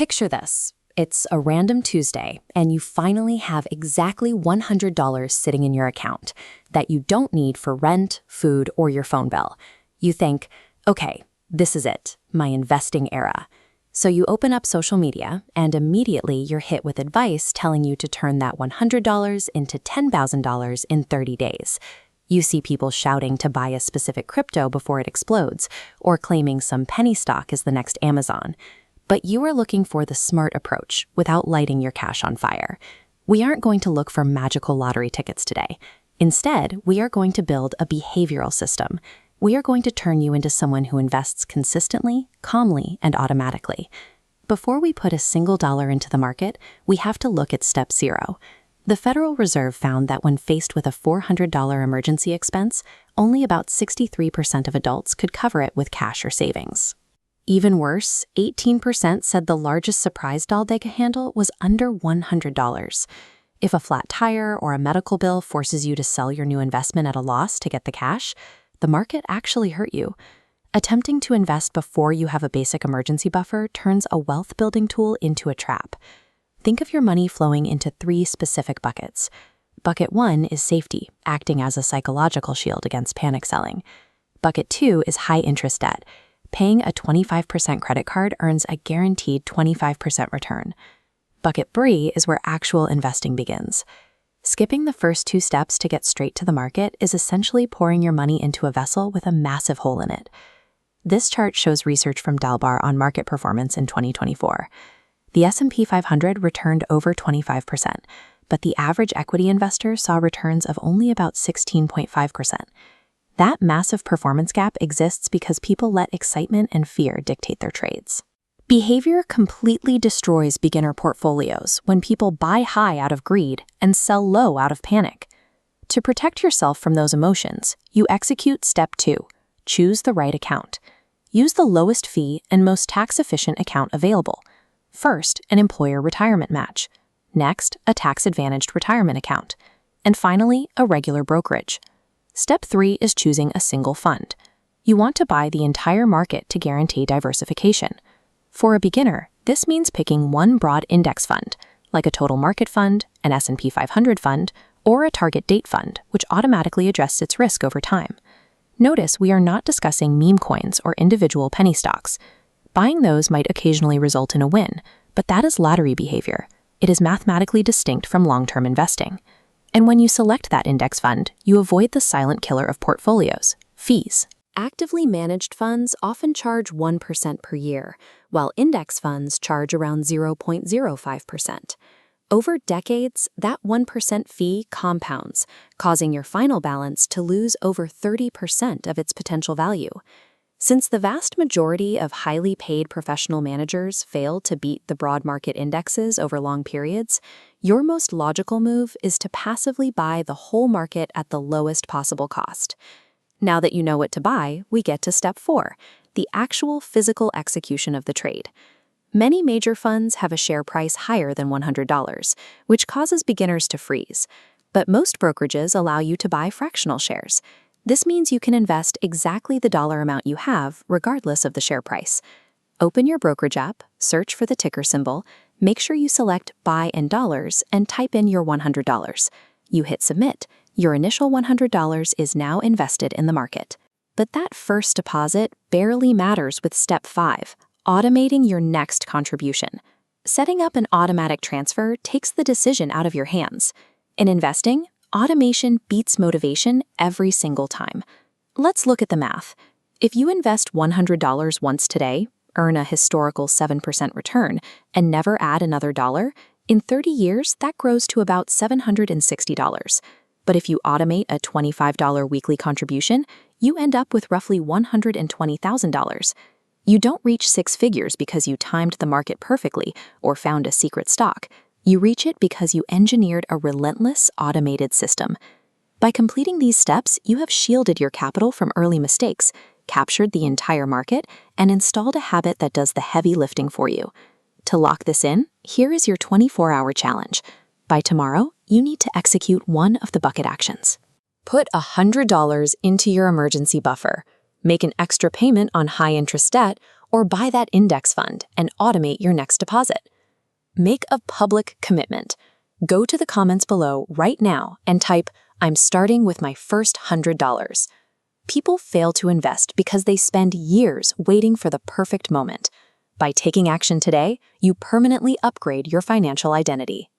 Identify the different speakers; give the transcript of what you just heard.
Speaker 1: Picture this. It's a random Tuesday, and you finally have exactly $100 sitting in your account that you don't need for rent, food, or your phone bill. You think, okay, this is it, my investing era. So you open up social media, and immediately you're hit with advice telling you to turn that $100 into $10,000 in 30 days. You see people shouting to buy a specific crypto before it explodes, or claiming some penny stock is the next Amazon. But you are looking for the smart approach without lighting your cash on fire. We aren't going to look for magical lottery tickets today. Instead, we are going to build a behavioral system. We are going to turn you into someone who invests consistently, calmly, and automatically. Before we put a single dollar into the market, we have to look at step 0. The Federal Reserve found that when faced with a $400 emergency expense, only about 63% of adults could cover it with cash or savings. Even worse, 18% said the largest surprise doll they could handle was under $100. If a flat tire or a medical bill forces you to sell your new investment at a loss to get the cash, the market actually hurt you. Attempting to invest before you have a basic emergency buffer turns a wealth-building tool into a trap. Think of your money flowing into 3 specific buckets. Bucket 1 is safety, acting as a psychological shield against panic selling. Bucket 2 is high-interest debt. Paying a 25% credit card earns a guaranteed 25% return. Bucket 3 is where actual investing begins. Skipping the first 2 steps to get straight to the market is essentially pouring your money into a vessel with a massive hole in it. This chart shows research from Dalbar on market performance in 2024. The S&P 500 returned over 25%, but the average equity investor saw returns of only about 16.5%. That massive performance gap exists because people let excitement and fear dictate their trades. Behavior completely destroys beginner portfolios when people buy high out of greed and sell low out of panic. To protect yourself from those emotions, you execute step 2. Choose the right account. Use the lowest fee and most tax-efficient account available. First, an employer retirement match. Next, a tax-advantaged retirement account. And finally, a regular brokerage. Step 3 is choosing a single fund. You want to buy the entire market to guarantee diversification. For a beginner, this means picking one broad index fund, like a total market fund, an S&P 500 fund, or a target date fund, which automatically adjusts its risk over time. Notice we are not discussing meme coins or individual penny stocks. Buying those might occasionally result in a win, but that is lottery behavior. It is mathematically distinct from long-term investing. And when you select that index fund, you avoid the silent killer of portfolios, fees. Actively managed funds often charge 1% per year, while index funds charge around 0.05%. Over decades, that 1% fee compounds, causing your final balance to lose over 30% of its potential value. Since the vast majority of highly paid professional managers fail to beat the broad market indexes over long periods, your most logical move is to passively buy the whole market at the lowest possible cost. Now that you know what to buy, we get to step 4, the actual physical execution of the trade. Many major funds have a share price higher than $100, which causes beginners to freeze. But most brokerages allow you to buy fractional shares. This means you can invest exactly the dollar amount you have, regardless of the share price. Open your brokerage app, search for the ticker symbol, make sure you select Buy in Dollars, and type in your $100. You hit Submit. Your initial $100 is now invested in the market. But that first deposit barely matters with step 5, automating your next contribution. Setting up an automatic transfer takes the decision out of your hands. In investing, automation beats motivation every single time. Let's look at the math. If you invest $100 once today, earn a historical 7% return, and never add another dollar, in 30 years that grows to about $760. But if you automate a $25 weekly contribution, you end up with roughly $120,000. You don't reach 6 figures because you timed the market perfectly or found a secret stock. You reach it because you engineered a relentless, automated system. By completing these steps, you have shielded your capital from early mistakes, captured the entire market, and installed a habit that does the heavy lifting for you. To lock this in, here is your 24-hour challenge. By tomorrow, you need to execute one of the bucket actions. Put $100 into your emergency buffer. Make an extra payment on high-interest debt, or buy that index fund and automate your next deposit. Make a public commitment. Go to the comments below right now and type, "I'm starting with my first $100. People fail to invest because they spend years waiting for the perfect moment. By taking action today, you permanently upgrade your financial identity.